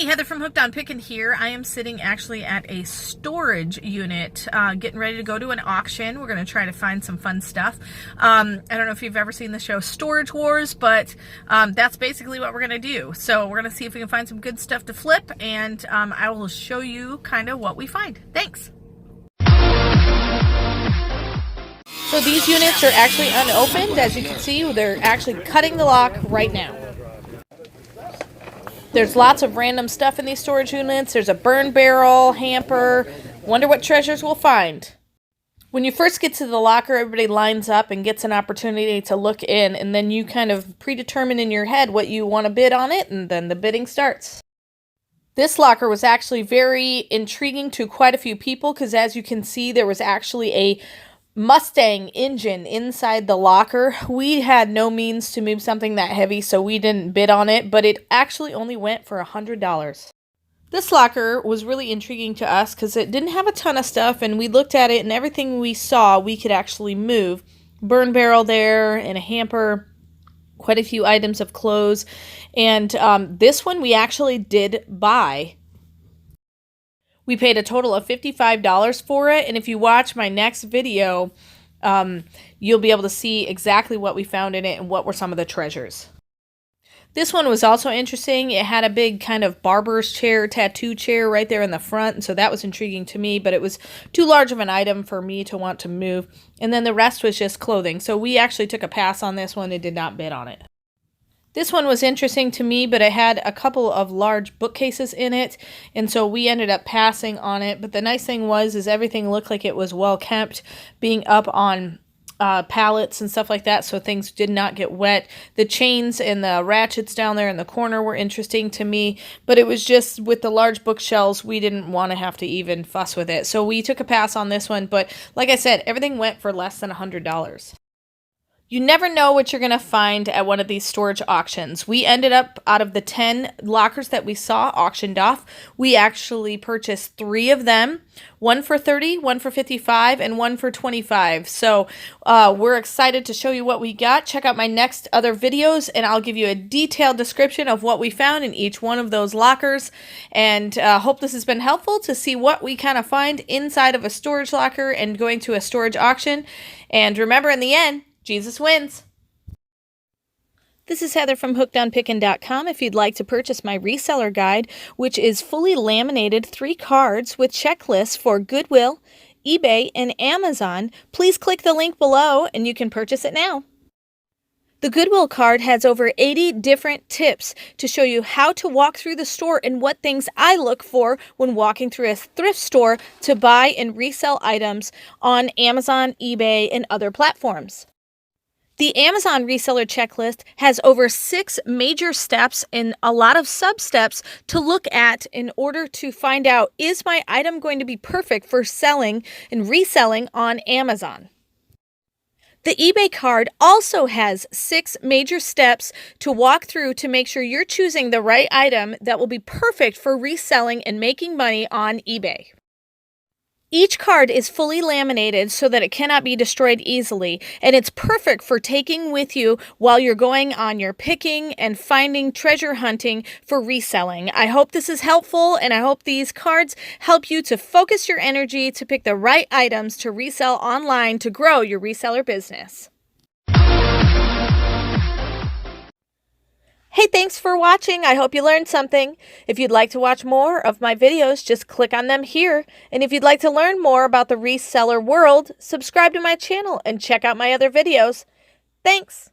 Hey, Heather from Hooked on Pickin here. I am sitting actually at a storage unit, getting ready to go to an auction. We're going to try to find some fun stuff. I don't know if you've ever seen the show Storage Wars, but that's basically what we're going to do. So we're going to see if we can find some good stuff to flip, and I will show you kind of what we find. Thanks. So these units are actually unopened. As you can see, they're actually cutting the lock right now. There's lots of random stuff in these storage units. There's a burn barrel, hamper. Wonder what treasures we'll find. When you first get to the locker, everybody lines up and gets an opportunity to look in, and then you kind of predetermine in your head what you want to bid on it, and then the bidding starts. This locker was actually very intriguing to quite a few people because, as you can see, there was actually a Mustang engine inside the locker. We had no means to move something that heavy, so we didn't bid on it, but it actually only went for $100. This locker was really intriguing to us because it didn't have a ton of stuff, and we looked at it, and everything we saw we could actually move. Burn barrel there, and a hamper, quite a few items of clothes, and this one we actually did buy. We paid a total of $55 for it, and if you watch my next video, you'll be able to see exactly what we found in it and what were some of the treasures. This one was also interesting. It had a big kind of barber's chair, tattoo chair right there in the front, and so that was intriguing to me, but it was too large of an item for me to want to move. And then the rest was just clothing, so we actually took a pass on this one and did not bid on it. This one was interesting to me, but it had a couple of large bookcases in it, and so we ended up passing on it. But the nice thing is everything looked like it was well kept, being up on pallets and stuff like that, so things did not get wet. The chains and the ratchets down there in the corner were interesting to me, but it was just with the large bookshelves, we didn't want to have to even fuss with it. So we took a pass on this one, but like I said, everything went for less than $100. You never know what you're going to find at one of these storage auctions. We ended up, out of the 10 lockers that we saw auctioned off, we actually purchased 3 of them. One for $30, one for $55, and one for $25. So we're excited to show you what we got. Check out my next other videos, and I'll give you a detailed description of what we found in each one of those lockers. And hope this has been helpful to see what we kind of find inside of a storage locker and going to a storage auction. And remember, in the end, Jesus wins. This is Heather from hookedonpickin.com. If you'd like to purchase my reseller guide, which is fully laminated 3 cards with checklists for Goodwill, eBay, and Amazon, please click the link below and you can purchase it now. The Goodwill card has over 80 different tips to show you how to walk through the store and what things I look for when walking through a thrift store to buy and resell items on Amazon, eBay, and other platforms. The Amazon reseller checklist has over 6 major steps and a lot of sub-steps to look at in order to find out, is my item going to be perfect for selling and reselling on Amazon? The eBay card also has 6 major steps to walk through to make sure you're choosing the right item that will be perfect for reselling and making money on eBay. Each card is fully laminated so that it cannot be destroyed easily, and it's perfect for taking with you while you're going on your picking and finding treasure hunting for reselling. I hope this is helpful, and I hope these cards help you to focus your energy to pick the right items to resell online to grow your reseller business. Hey, thanks for watching. I hope you learned something. If you'd like to watch more of my videos, just click on them here. And if you'd like to learn more about the reseller world, subscribe to my channel and check out my other videos. Thanks.